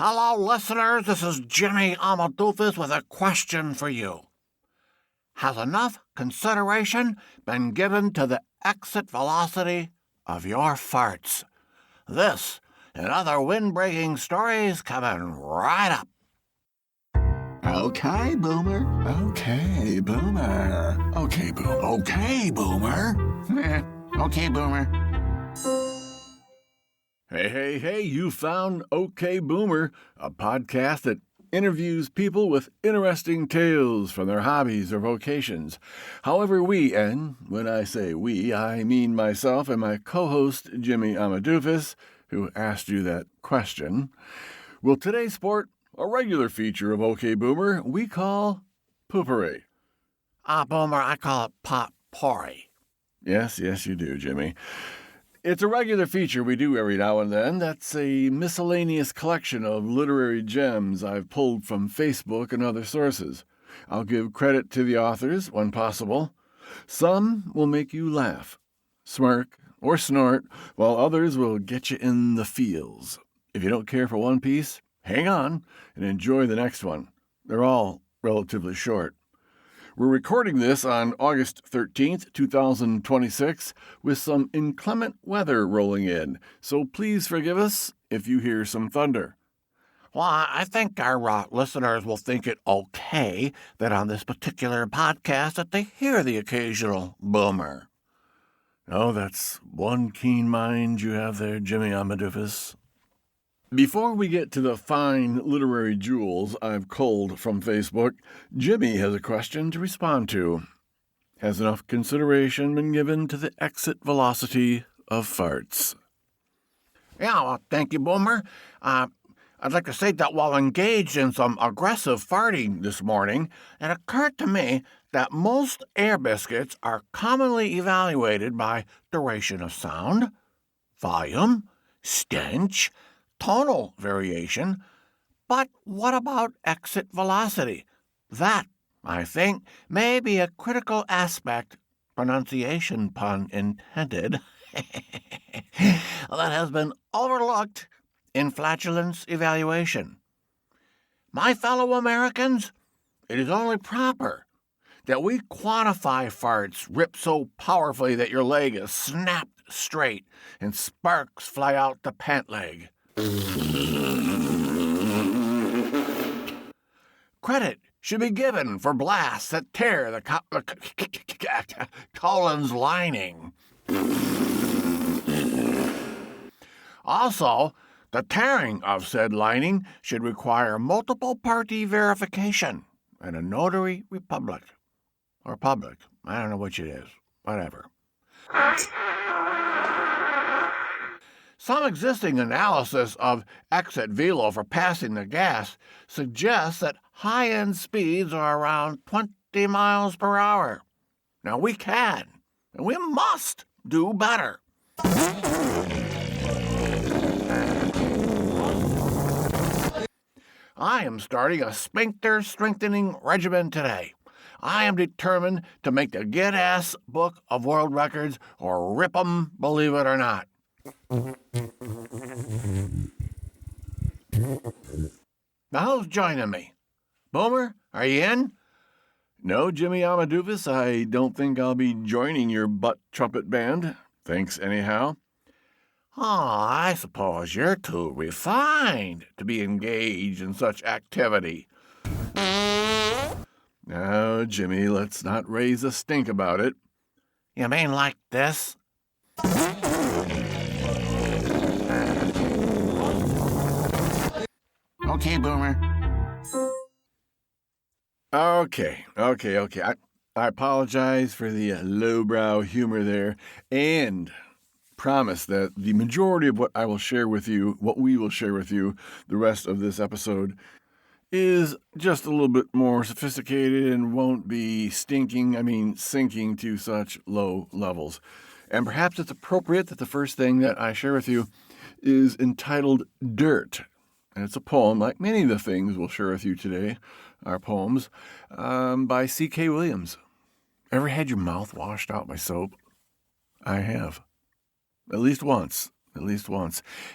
Hello, listeners. This is Jimmy Amadufus with a question for you. Has enough consideration been given to the exit velocity of your farts? This and other wind-breaking stories coming right up. Okay, Boomer. Okay, Boomer. Okay, Boomer. Okay, Boomer. Okay, Boomer. Hey, you found OK Boomer, a podcast that interviews people with interesting tales from their hobbies or vocations. However, and when I say we, I mean myself and my co-host, Jimmy Amadufus, who asked you that question, will today sport a regular feature of OK Boomer we call Potpourri. Boomer, I call it Potpourri. Yes, you do, Jimmy. It's a regular feature we do every now and then. That's a miscellaneous collection of literary gems I've pulled from Facebook and other sources. I'll give credit to the authors when possible. Some will make you laugh, smirk, or snort, while others will get you in the feels. If you don't care for one piece, hang on and enjoy the next one. They're all relatively short. We're recording this on August 13th, 2026, with some inclement weather rolling in, so please forgive us if you hear some thunder. Well, I think our listeners will think it okay that on this particular podcast that they hear the occasional boomer. Oh, that's one keen mind you have there, Jimmy Amadufus. Before we get to the fine literary jewels I've culled from Facebook, Jimmy has a question to respond to. Has enough consideration been given to the exit velocity of farts? Yeah, well, thank you, Boomer. I'd like to say that while engaged in some aggressive farting this morning, it occurred to me that most air biscuits are commonly evaluated by duration of sound, volume, stench, tonal variation, but what about exit velocity? That, I think, may be a critical aspect, pronunciation pun intended, that has been overlooked in flatulence evaluation. My fellow Americans, it is only proper that we quantify farts ripped so powerfully that your leg is snapped straight and sparks fly out the pant leg. Credit should be given for blasts that tear the colon's lining. Also, the tearing of said lining should require multiple party verification and a notary republic. Or public. I don't know which it is. Whatever. Some existing analysis of exit velo for passing the gas suggests that high-end speeds are around 20 miles per hour. Now we can, and we must do better. I am starting a sphincter strengthening regimen today. I am determined to make the Guinness Book of World Records or rip 'em, believe it or not. Now who's joining me? Boomer, are you in? No, Jimmy Amadufus, I don't think I'll be joining your butt trumpet band. Thanks anyhow. Oh, I suppose you're too refined to be engaged in such activity. Now, Jimmy, let's not raise a stink about it. You mean like this? Okay, Boomer. Okay. I apologize for the lowbrow humor there, and promise that the majority of what we will share with you, the rest of this episode, is just a little bit more sophisticated and won't be sinking to such low levels. And perhaps it's appropriate that the first thing that I share with you is entitled Dirt. And it's a poem, like many of the things we'll share with you today, are poems, by C.K. Williams. Ever had your mouth washed out by soap? I have. At least once.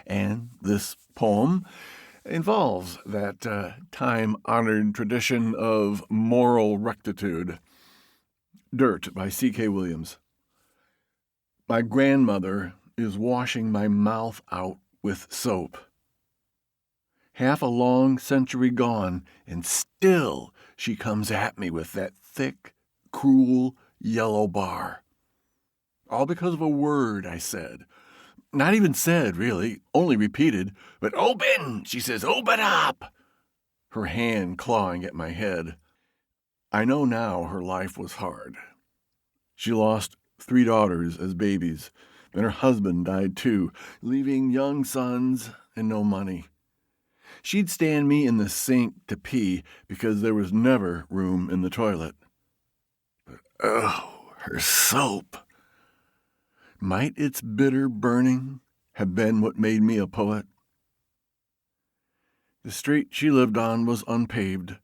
And this poem involves that time-honored tradition of moral rectitude. Dirt by C.K. Williams. My grandmother is washing my mouth out with soap. Half a long century gone, and still she comes at me with that thick, cruel yellow bar. All because of a word I said. Not even said, really, only repeated. But open, she says, open up! Her hand clawing at my head. I know now her life was hard. She lost 3 daughters as babies. Then her husband died too, leaving young sons and no money. She'd stand me in the sink to pee because there was never room in the toilet. But oh, her soap! Might its bitter burning have been what made me a poet? The street she lived on was unpaved.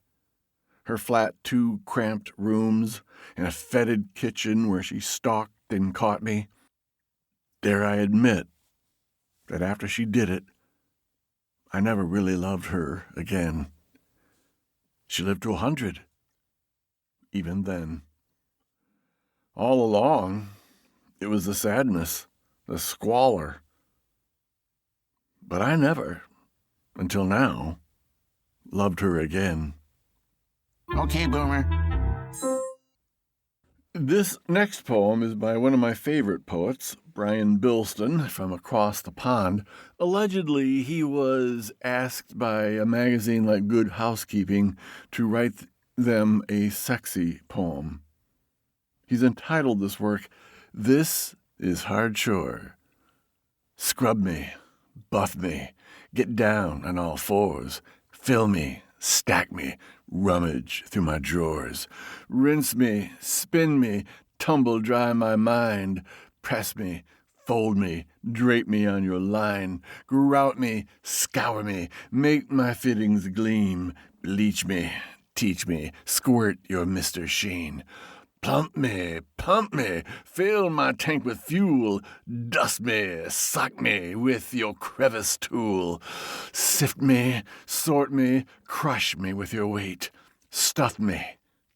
Her flat 2 cramped rooms and a fetid kitchen where she stalked and caught me. Dare I admit that after she did it, I never really loved her again. She lived to 100, even then. All along, it was the sadness, the squalor. But I never, until now, loved her again. Okay, Boomer. This next poem is by one of my favorite poets, Brian Bilston, from across the pond. Allegedly, he was asked by a magazine like Good Housekeeping to write them a sexy poem. He's entitled this work, This is Hardchore. Scrub me, buff me, get down on all fours, fill me, stack me, rummage through my drawers, rinse me, spin me, tumble dry my mind, press me, fold me, drape me on your line, grout me, scour me, make my fittings gleam, bleach me, teach me, squirt your Mr. Sheen. Pump me, fill my tank with fuel, dust me, suck me with your crevice tool, sift me, sort me, crush me with your weight, stuff me,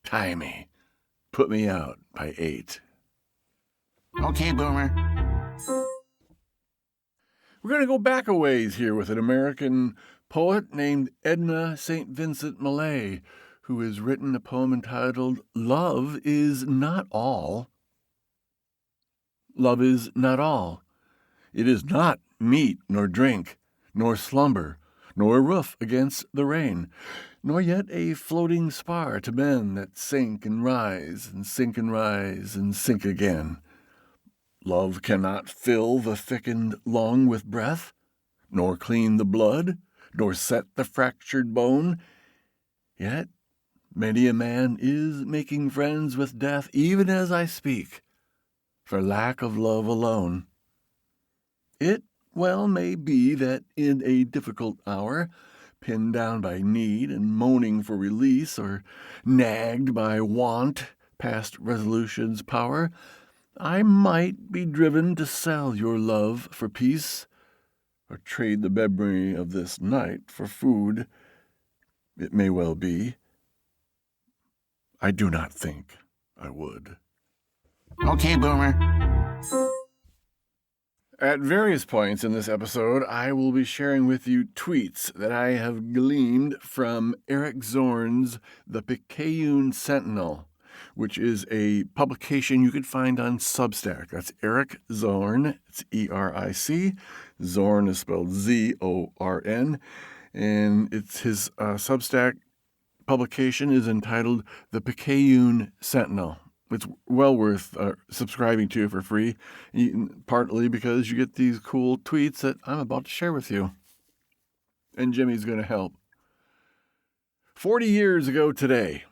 tie me, put me out by 8. Okay, Boomer. We're going to go back a ways here with an American poet named Edna St. Vincent Millay, who has written a poem entitled, Love is Not All. Love is not all. It is not meat nor drink, nor slumber, nor a roof against the rain, nor yet a floating spar to men that sink and rise, and sink and rise, and sink again. Love cannot fill the thickened lung with breath, nor clean the blood, nor set the fractured bone. Yet many a man is making friends with death even as I speak, for lack of love alone. It well may be that in a difficult hour, pinned down by need and moaning for release, or nagged by want past resolution's power, I might be driven to sell your love for peace, or trade the memory of this night for food. It may well be. I do not think I would. Okay, Boomer. At various points in this episode, I will be sharing with you tweets that I have gleaned from Eric Zorn's The Picayune Sentinel, which is a publication you could find on Substack. That's Eric Zorn. It's E-R-I-C. Zorn is spelled Z-O-R-N. And it's his Substack publication is entitled The Picayune Sentinel. It's well worth subscribing to for free, partly because you get these cool tweets that I'm about to share with you. And Jimmy's going to help. 40 years ago today,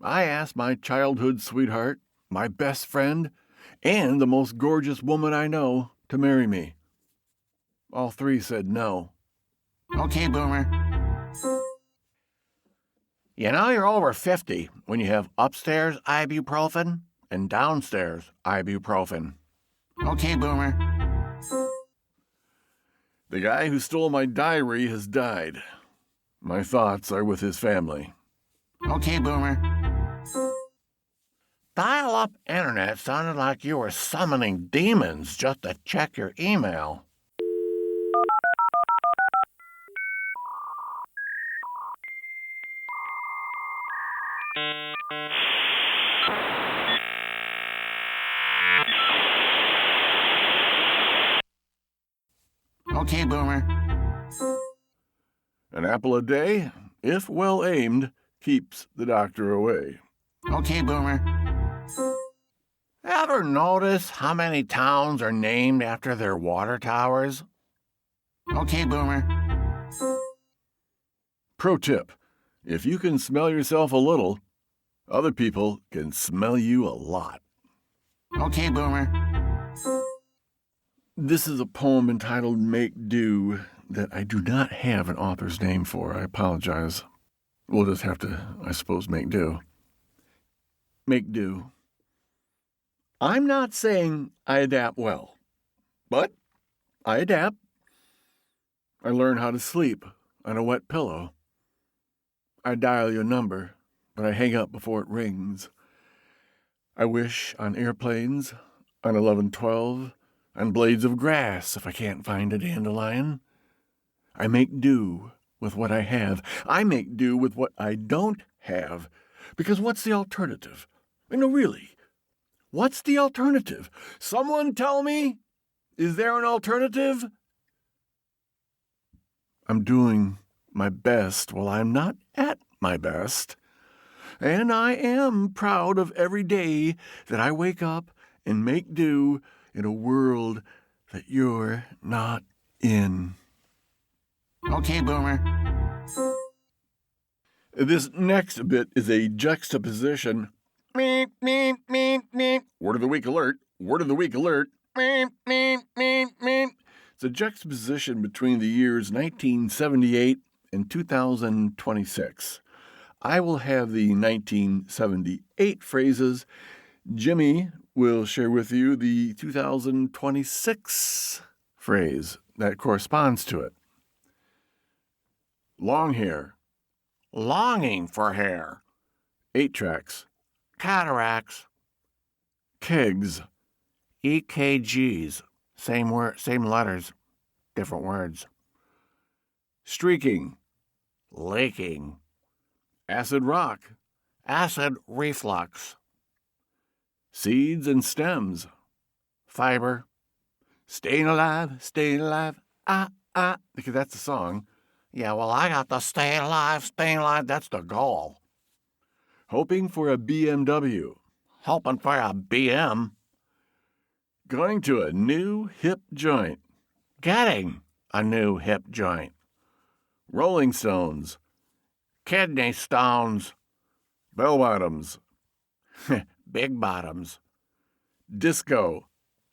I asked my childhood sweetheart, my best friend, and the most gorgeous woman I know to marry me. All 3 said no. Okay, Boomer. You know you're over 50 when you have upstairs ibuprofen and downstairs ibuprofen. Okay, Boomer. The guy who stole my diary has died. My thoughts are with his family. Okay, Boomer. Dial-up internet sounded like you were summoning demons just to check your email. Okay, Boomer. An apple a day, if well aimed, keeps the doctor away. Okay, Boomer. Ever notice how many towns are named after their water towers? Okay, Boomer. Pro tip: if you can smell yourself a little, other people can smell you a lot. Okay, Boomer. This is a poem entitled Make Do that I do not have an author's name for. I apologize. We'll just have to, I suppose, make do. Make do. I'm not saying I adapt well, but I adapt. I learn how to sleep on a wet pillow. I dial your number, but I hang up before it rings. I wish on airplanes, on 1112, on blades of grass if I can't find a dandelion. I make do with what I have. I make do with what I don't have. Because what's the alternative? No, really, what's the alternative? Someone tell me, is there an alternative? I'm doing my best while I'm not at my best. And I am proud of every day that I wake up and make do in a world that you're not in. Okay, Boomer. This next bit is a juxtaposition. Meep, meep, meep, meep. Word of the week alert. Word of the week alert. Meep, meep, meep, meep. It's a juxtaposition between the years 1978 and 2026. I will have the 1978 phrases. Jimmy will share with you the 2026 phrase that corresponds to it. Long hair. Longing for hair. 8 tracks. Cataracts. Kegs. EKGs. Same word, same letters, different words. Streaking. Leaking. Acid rock. Acid reflux. Seeds and stems. Fiber. Staying alive, staying alive. Because that's the song. Yeah, well, I got the staying alive, that's the goal. Hoping for a BMW. Hoping for a BM. Going to a new hip joint. Getting a new hip joint. Rolling Stones. Kidney stones. Bell bottoms. Big bottoms. Disco.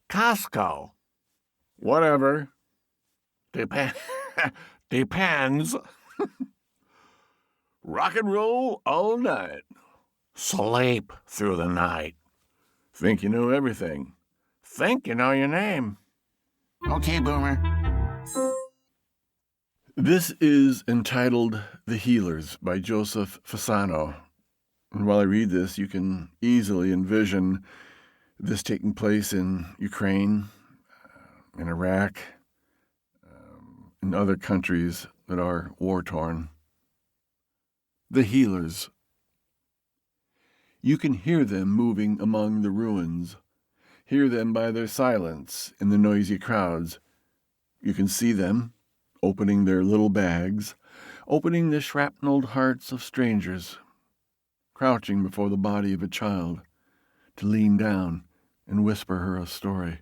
Costco. Whatever. Depends. Rock and roll all night. Sleep through the night. Think you know everything. Think you know your name. Okay, Boomer. This is entitled The Healers by Joseph Fasano. And while I read this, you can easily envision this taking place in Ukraine, in Iraq, in other countries that are war-torn. The healers. You can hear them moving among the ruins, hear them by their silence in the noisy crowds. You can see them opening their little bags, opening the shrapnelled hearts of strangers, crouching before the body of a child to lean down and whisper her a story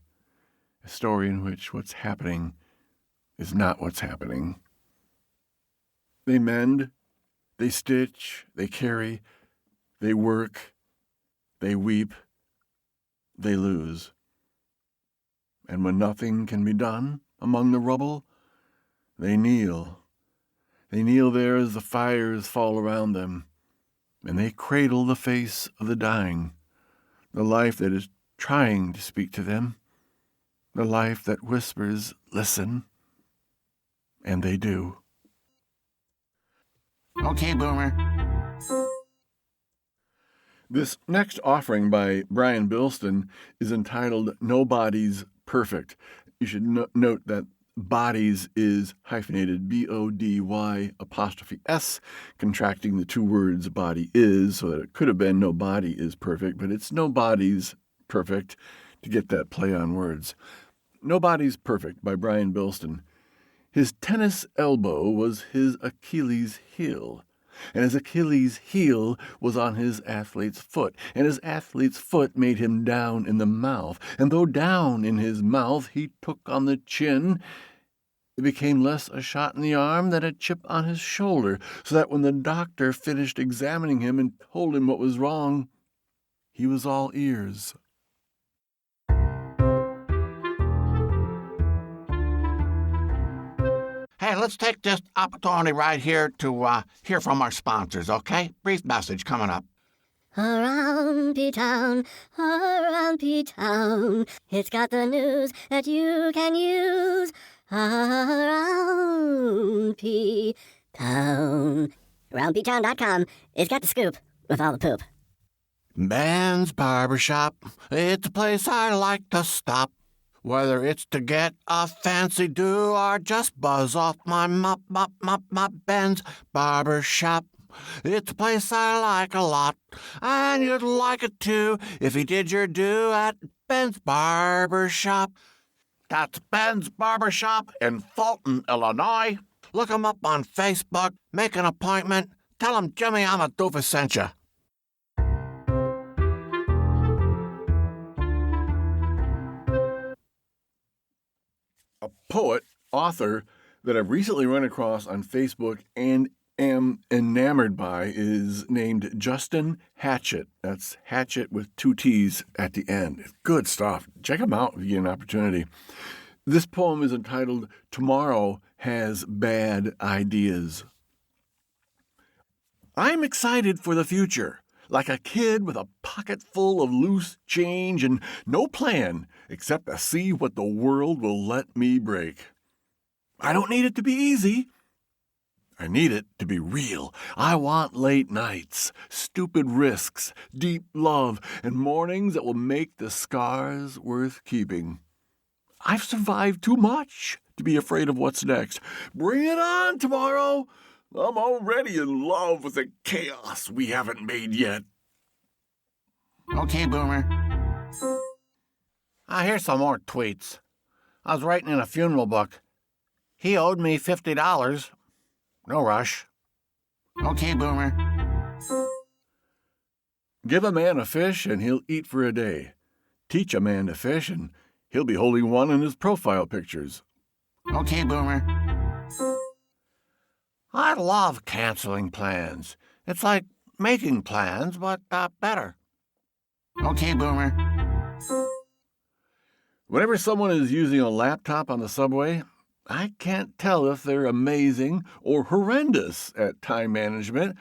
in which what's happening is not what's happening. They mend, they stitch, they carry, they work, they weep, they lose. And when nothing can be done among the rubble, they kneel. They kneel there as the fires fall around them, and they cradle the face of the dying, the life that is trying to speak to them, the life that whispers, listen, and they do. Okay, Boomer. This next offering by Brian Bilston is entitled Nobody's Perfect. You should note that bodies is hyphenated BODY''S, contracting the two words body is, so that it could have been nobody is perfect, but it's nobody's perfect to get that play on words. Nobody's Perfect by Brian Bilston. His tennis elbow was his Achilles' heel, and his Achilles' heel was on his athlete's foot, and his athlete's foot made him down in the mouth, and though down in his mouth he took on the chin, it became less a shot in the arm than a chip on his shoulder, so that when the doctor finished examining him and told him what was wrong, he was all ears. Hey, let's take this opportunity right here to hear from our sponsors, okay? Brief message coming up. Around P-Town, it's got the news that you can use. Around P-Town. AroundPtown.com, it's got the scoop with all the poop. Ben's Barbershop, it's a place I like to stop. Whether it's to get a fancy do or just buzz off my mop, Ben's Barbershop. It's a place I like a lot, and you'd like it too if you did your do at Ben's Barbershop. That's Ben's Barbershop in Fulton, Illinois. Look 'em up on Facebook, make an appointment, tell 'em Jimmy I'm a doofus sent you. A poet, author that I've recently run across on Facebook and am enamored by is named Justin Hatchett. That's Hatchet with two T's at the end. Good stuff. Check him out if you get an opportunity. This poem is entitled Tomorrow Has Bad Ideas. I'm excited for the future, like a kid with a pocket full of loose change and no plan except to see what the world will let me break. I don't need it to be easy. I need it to be real. I want late nights, stupid risks, deep love, and mornings that will make the scars worth keeping. I've survived too much to be afraid of what's next. Bring it on tomorrow. I'm already in love with the chaos we haven't made yet. Okay, Boomer. Here's some more tweets. I was writing in a funeral book. He owed me $50. No rush. Okay, Boomer. Give a man a fish and he'll eat for a day. Teach a man to fish and he'll be holding one in his profile pictures. Okay, Boomer. I love canceling plans. It's like making plans, but better. Okay, Boomer. Whenever someone is using a laptop on the subway, I can't tell if they're amazing or horrendous at time management,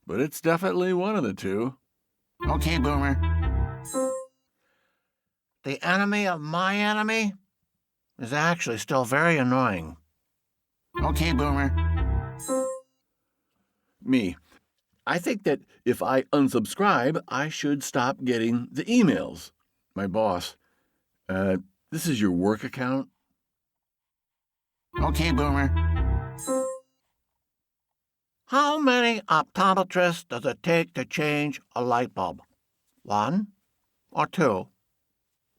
but it's definitely one of the two. Okay, Boomer. The enemy of my enemy is actually still very annoying. Okay, Boomer. Me. I think that if I unsubscribe, I should stop getting the emails. My boss. This is your work account? Okay, Boomer. How many optometrists does it take to change a light bulb? 1 or 2?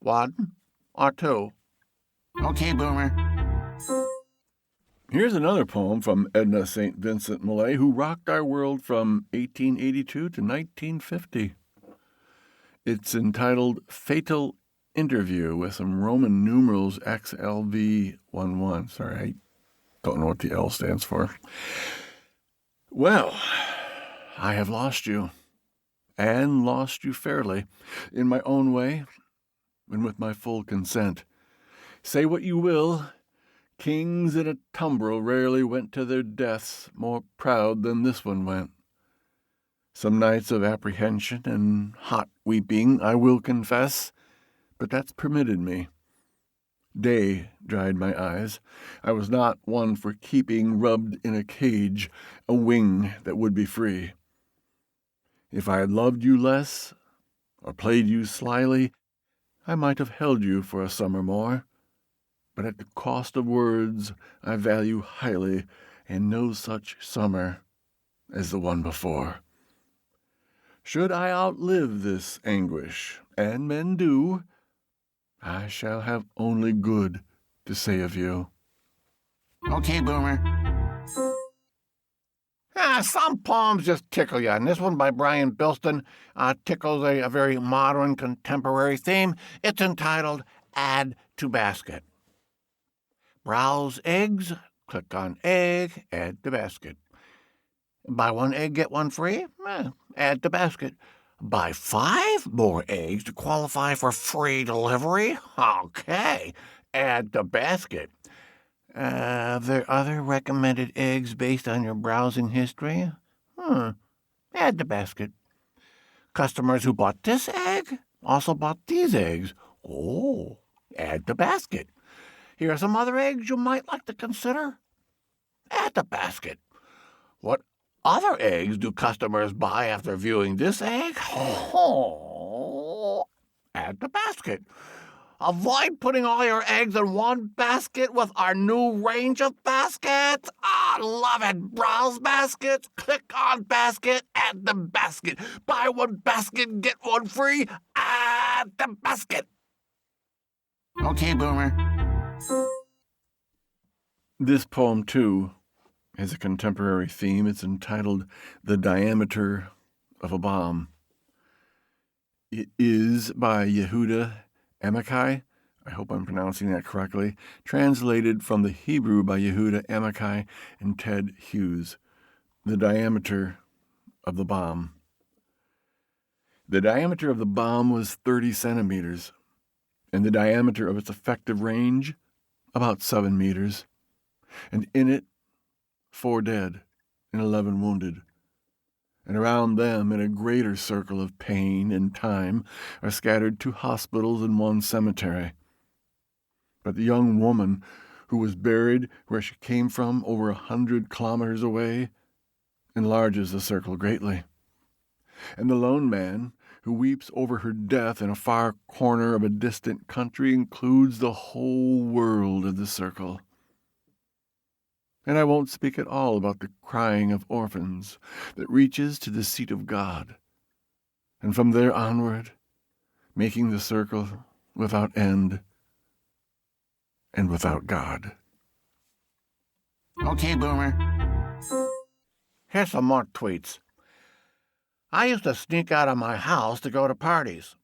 1 or 2? Okay, Boomer. Here's another poem from Edna St. Vincent Millay, who rocked our world from 1882 to 1950. It's entitled Fatal Interview with some Roman numerals XLV11. Sorry, I don't know what the L stands for. Well, I have lost you, and lost you fairly, in my own way and with my full consent. Say what you will, kings in a tumbrel rarely went to their deaths more proud than this one went. Some nights of apprehension and hot weeping, I will confess, but that's permitted me. Day dried my eyes. I was not one for keeping rubbed in a cage, a wing that would be free. If I had loved you less, or played you slyly, I might have held you for a summer more. But at the cost of words I value highly, and no such summer as the one before. Should I outlive this anguish, and men do, I shall have only good to say of you. Okay, Boomer. Some poems just tickle you, and this one by Brian Bilston tickles a very modern, contemporary theme. It's entitled Add to Basket. Browse eggs, click on egg, add to basket. Buy one egg, get one free? Add to basket. Buy 5 more eggs to qualify for free delivery? Okay, add to basket. Are there other recommended eggs based on your browsing history? Add to basket. Customers who bought this egg also bought these eggs. Oh, add to basket. Here are some other eggs you might like to consider. Add to basket. What other eggs do customers buy after viewing this egg? Oh, add to basket. Avoid putting all your eggs in one basket with our new range of baskets. Love it. Browse baskets, click on basket, add to basket. Buy one basket, get one free. Add to basket. Okay, Boomer. This poem, too, has a contemporary theme. It's entitled The Diameter of a Bomb. It is by Yehuda Amichai. I hope I'm pronouncing that correctly. Translated from the Hebrew by Yehuda Amichai and Ted Hughes. The diameter of the bomb. The diameter of the bomb was 30 centimeters, and the diameter of its effective range about 7 meters. And in it, 4 dead and 11 wounded. And around them, in a greater circle of pain and time, are scattered 2 hospitals and 1 cemetery. But the young woman who was buried where she came from over 100 kilometers away enlarges the circle greatly. And the lone man who weeps over her death in a far corner of a distant country includes the whole world of the circle. And I won't speak at all about the crying of orphans that reaches to the seat of God, and from there onward, making the circle without end and without God. Okay, Boomer. Here's some more tweets. I used to sneak out of my house to go to parties.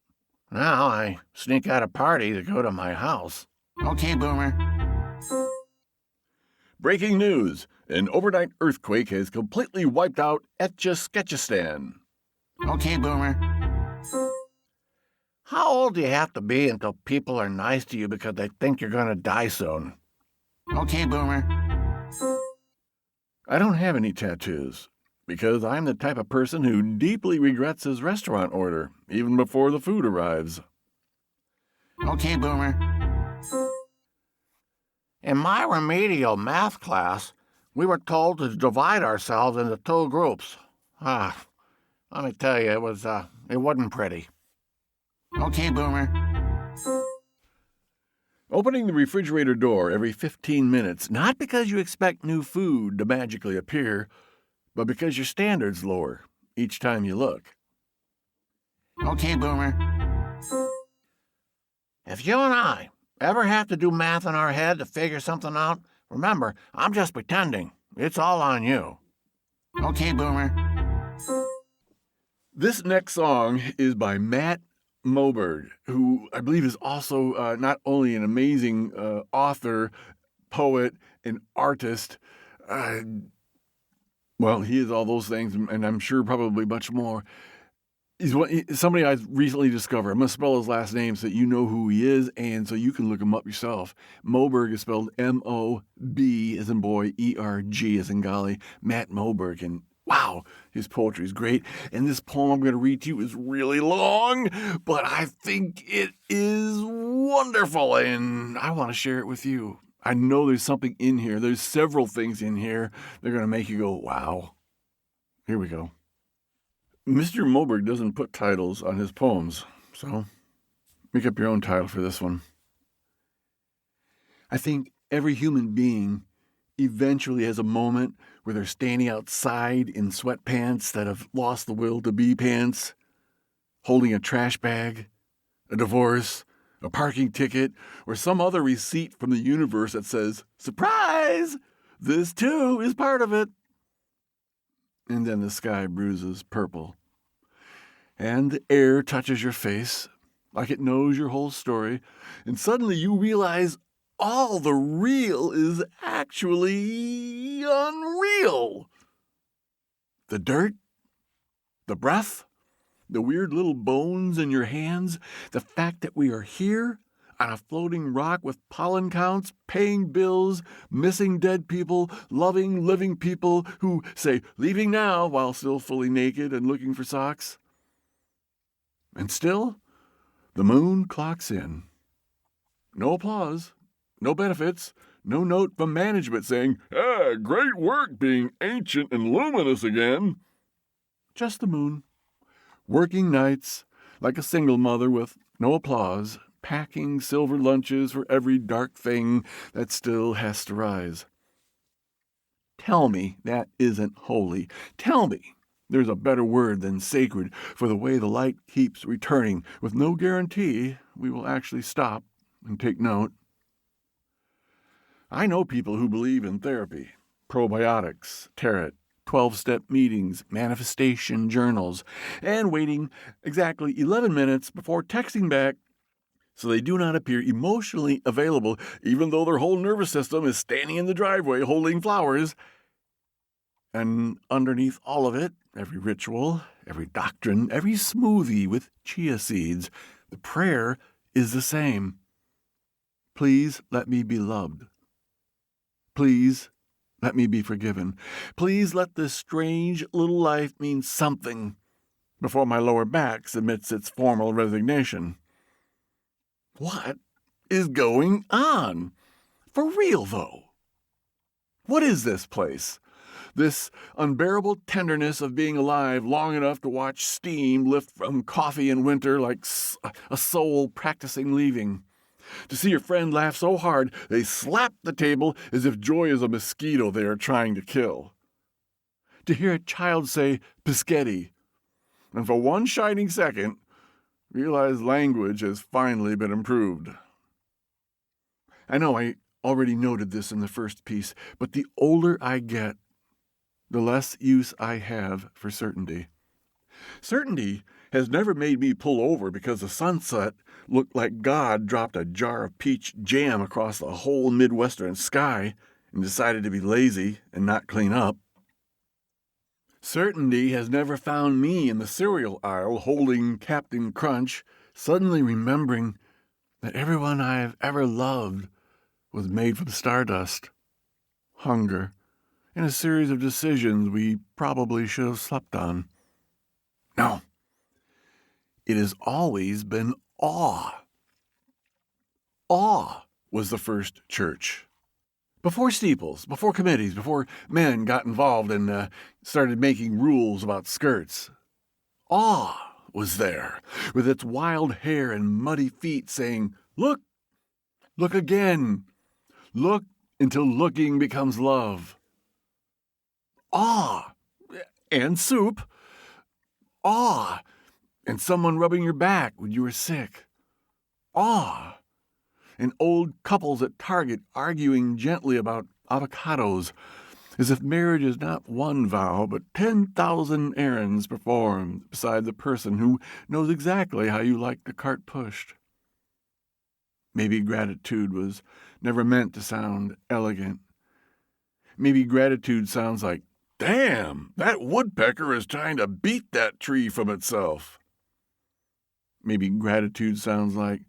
Now I sneak out of party to go to my house. Okay, Boomer. Breaking news. An overnight earthquake has completely wiped out Etchesketchistan. Okay, Boomer. How old do you have to be until people are nice to you because they think you're going to die soon? Okay, Boomer. I don't have any tattoos, because I'm the type of person who deeply regrets his restaurant order, even before the food arrives. Okay, Boomer. In my remedial math class, we were told to divide ourselves into 2 groups. Let me tell you, it wasn't pretty. Okay, Boomer. Opening the refrigerator door every 15 minutes, not because you expect new food to magically appear, but because your standards lower each time you look. Okay, Boomer. If you and I ever have to do math in our head to figure something out, remember, I'm just pretending. It's all on you. Okay, Boomer. This next song is by Matt Moberg, who I believe is also not only an amazing author, poet, and artist. Well, he is all those things, and I'm sure probably much more. He's somebody I've recently discovered. I'm going to spell his last name so that you know who he is, and so you can look him up yourself. Moberg is spelled M-O-B as in boy, E-R-G as in golly. Matt Moberg, and Wow, his poetry's great, and this poem I'm going to read to you is really long, but I think it is wonderful, and I want to share it with you. I know there's something in here. There's several things in here that are going to make you go, wow. Here we go. Mr. Moberg doesn't put titles on his poems, so make up your own title for this one. I think every human being eventually has a moment where they're standing outside in sweatpants that have lost the will to be pants, holding a trash bag, a divorce, a parking ticket, or some other receipt from the universe that says, surprise, this too is part of it. And then the sky bruises purple, and the air touches your face like it knows your whole story, and suddenly you realize all the real is actually unreal. The dirt, the breath, the weird little bones in your hands, the fact that we are here on a floating rock with pollen counts, paying bills, missing dead people, loving living people who say, leaving now, while still fully naked and looking for socks. And still, the moon clocks in. No applause. No benefits, no note from management saying, great work being ancient and luminous again. Just the moon. Working nights, like a single mother with no applause, packing silver lunches for every dark thing that still has to rise. Tell me that isn't holy. Tell me there's a better word than sacred for the way the light keeps returning, with no guarantee we will actually stop and take note. I know people who believe in therapy, probiotics, tarot, 12-step meetings, manifestation journals, and waiting exactly 11 minutes before texting back so they do not appear emotionally available even though their whole nervous system is standing in the driveway holding flowers. And underneath all of it, every ritual, every doctrine, every smoothie with chia seeds, the prayer is the same. Please let me be loved. Please let me be forgiven. Please let this strange little life mean something before my lower back submits its formal resignation. What is going on? For real, though. What is this place? This unbearable tenderness of being alive long enough to watch steam lift from coffee in winter like a soul practicing leaving. To see your friend laugh so hard they slap the table as if joy is a mosquito they are trying to kill. To hear a child say Pischetti, and for one shining second realize language has finally been improved. I know I already noted this in the first piece, but the older I get, the less use I have for certainty. Certainty has never made me pull over because the sunset looked like God dropped a jar of peach jam across the whole Midwestern sky and decided to be lazy and not clean up. Certainty has never found me in the cereal aisle holding Captain Crunch, suddenly remembering that everyone I have ever loved was made from stardust, hunger, and a series of decisions we probably should have slept on. No. It has always been awe. Awe was the first church. Before steeples, before committees, before men got involved and started making rules about skirts. Awe was there, with its wild hair and muddy feet saying, look, look again, look until looking becomes love. Awe and soup. Awe and someone rubbing your back when you were sick. Awe and old couples at Target arguing gently about avocados, as if marriage is not one vow, but 10,000 errands performed beside the person who knows exactly how you like the cart pushed. Maybe gratitude was never meant to sound elegant. Maybe gratitude sounds like, damn, that woodpecker is trying to beat that tree from itself. Maybe gratitude sounds like,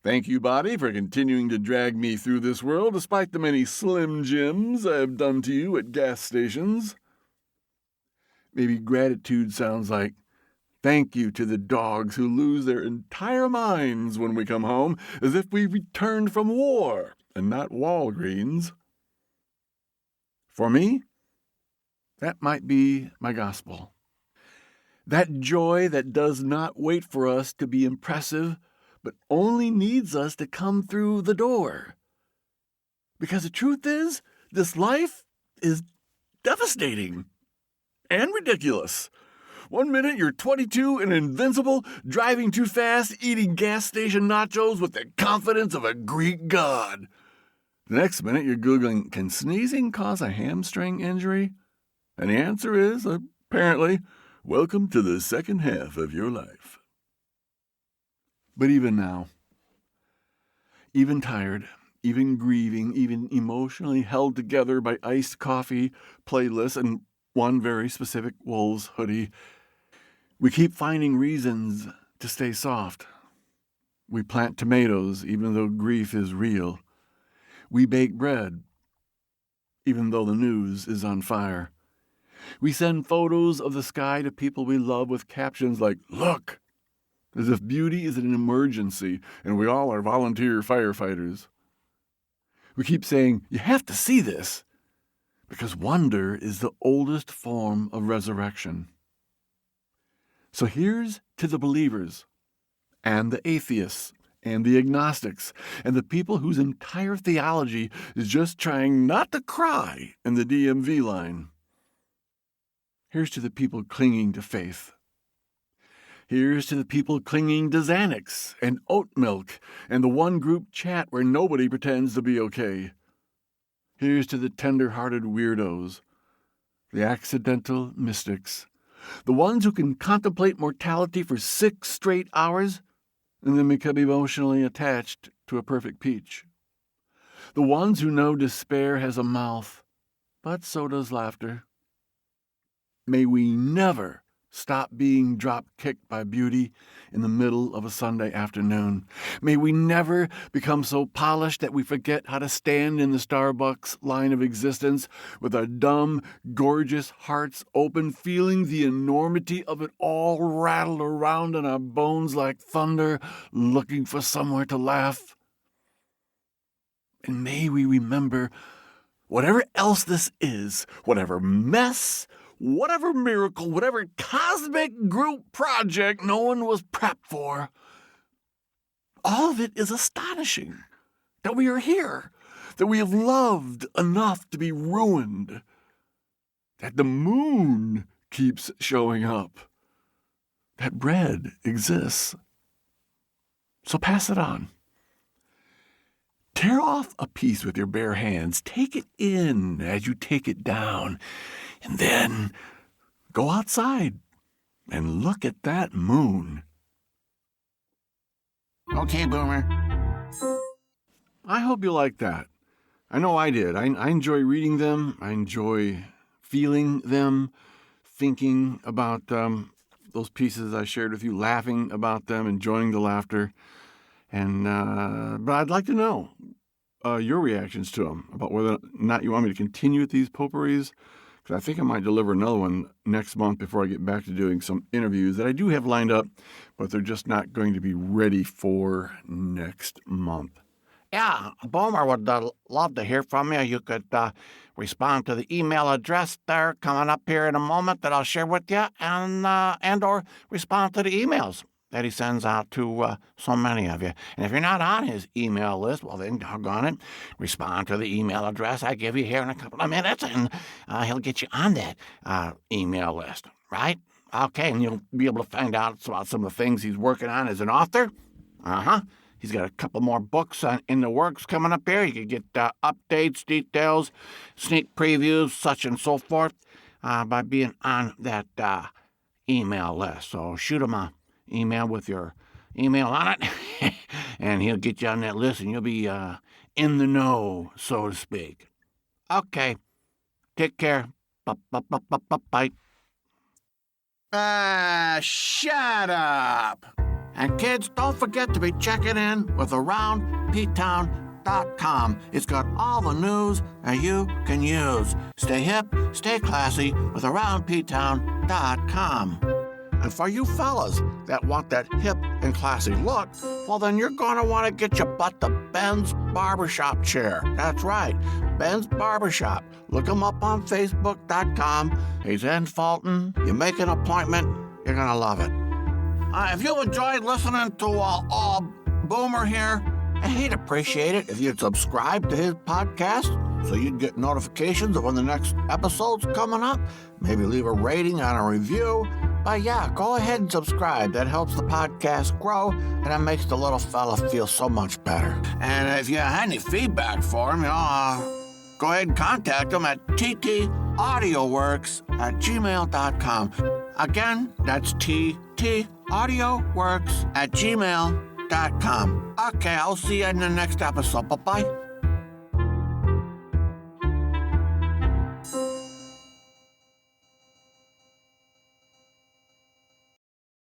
thank you, body, for continuing to drag me through this world despite the many Slim Jims I have done to you at gas stations. Maybe gratitude sounds like, thank you to the dogs who lose their entire minds when we come home, as if we returned from war and not Walgreens. For me, that might be my gospel. That joy that does not wait for us to be impressive, but only needs us to come through the door. Because the truth is, this life is devastating and ridiculous. 1 minute you're 22 and invincible, driving too fast, eating gas station nachos with the confidence of a Greek god. The next minute you're Googling, can sneezing cause a hamstring injury? And the answer is, apparently, welcome to the second half of your life. But even now, even tired, even grieving, even emotionally held together by iced coffee, playlists, and one very specific Wolves hoodie, we keep finding reasons to stay soft. We plant tomatoes even though grief is real. We bake bread even though the news is on fire. We send photos of the sky to people we love with captions like, look, as if beauty is an emergency and we all are volunteer firefighters. We keep saying, you have to see this, because wonder is the oldest form of resurrection. So here's to the believers, and the atheists, and the agnostics, and the people whose entire theology is just trying not to cry in the DMV line. Here's to the people clinging to faith. Here's to the people clinging to Xanax and oat milk and the one group chat where nobody pretends to be okay. Here's to the tender-hearted weirdos, the accidental mystics, the ones who can contemplate mortality for 6 straight hours and then become emotionally attached to a perfect peach. The ones who know despair has a mouth, but so does laughter. May we never stop being drop-kicked by beauty in the middle of a Sunday afternoon. May we never become so polished that we forget how to stand in the Starbucks line of existence with our dumb, gorgeous hearts open, feeling the enormity of it all rattle around in our bones like thunder, looking for somewhere to laugh. And may we remember, whatever else this is, whatever mess, whatever miracle, whatever cosmic group project no one was prepped for, all of it is astonishing. That we are here, that we have loved enough to be ruined, that the moon keeps showing up, that bread exists. So pass it on. Tear off a piece with your bare hands. Take it in as you take it down. And then go outside and look at that moon. Okay, Boomer. I hope you like that. I know I did. I enjoy reading them. I enjoy feeling them, thinking about those pieces I shared with you, laughing about them, enjoying the laughter. And but I'd like to know your reactions to them, about whether or not you want me to continue with these potpourris, because I think I might deliver another one next month before I get back to doing some interviews that I do have lined up, but they're just not going to be ready for next month. Yeah, Boomer would love to hear from you. You could respond to the email address there coming up here in a moment that I'll share with you, and or respond to the emails that he sends out to so many of you. And if you're not on his email list, well, then doggone it, respond to the email address I give you here in a couple of minutes, and he'll get you on that email list, right? Okay, and you'll be able to find out about some of the things he's working on as an author. He's got a couple more books in the works coming up here. You can get updates, details, sneak previews, such and so forth, by being on that email list. So shoot him a email with your email on it, and he'll get you on that list, and you'll be in the know, so to speak. Okay, take care. Bye. Shut up! And kids, don't forget to be checking in with AroundPtown.com. It's got all the news that you can use. Stay hip, stay classy with AroundPtown.com. gmail.com. And for you fellas that want that hip and classy look, well, then you're going to want to get your butt to Ben's Barbershop chair. That's right, Ben's Barbershop. Look him up on Facebook.com. He's in Fulton. You make an appointment, you're going to love it. If you enjoyed listening to Boomer here, he'd appreciate it if you'd subscribe to his podcast so you'd get notifications of when the next episode's coming up. Maybe leave a rating on a review. But yeah, go ahead and subscribe. That helps the podcast grow, and it makes the little fella feel so much better. And if you had any feedback for him, go ahead and contact him at ttaudioworks@gmail.com. Again, that's ttaudioworks@gmail.com. Okay, I'll see you in the next episode. Bye-bye.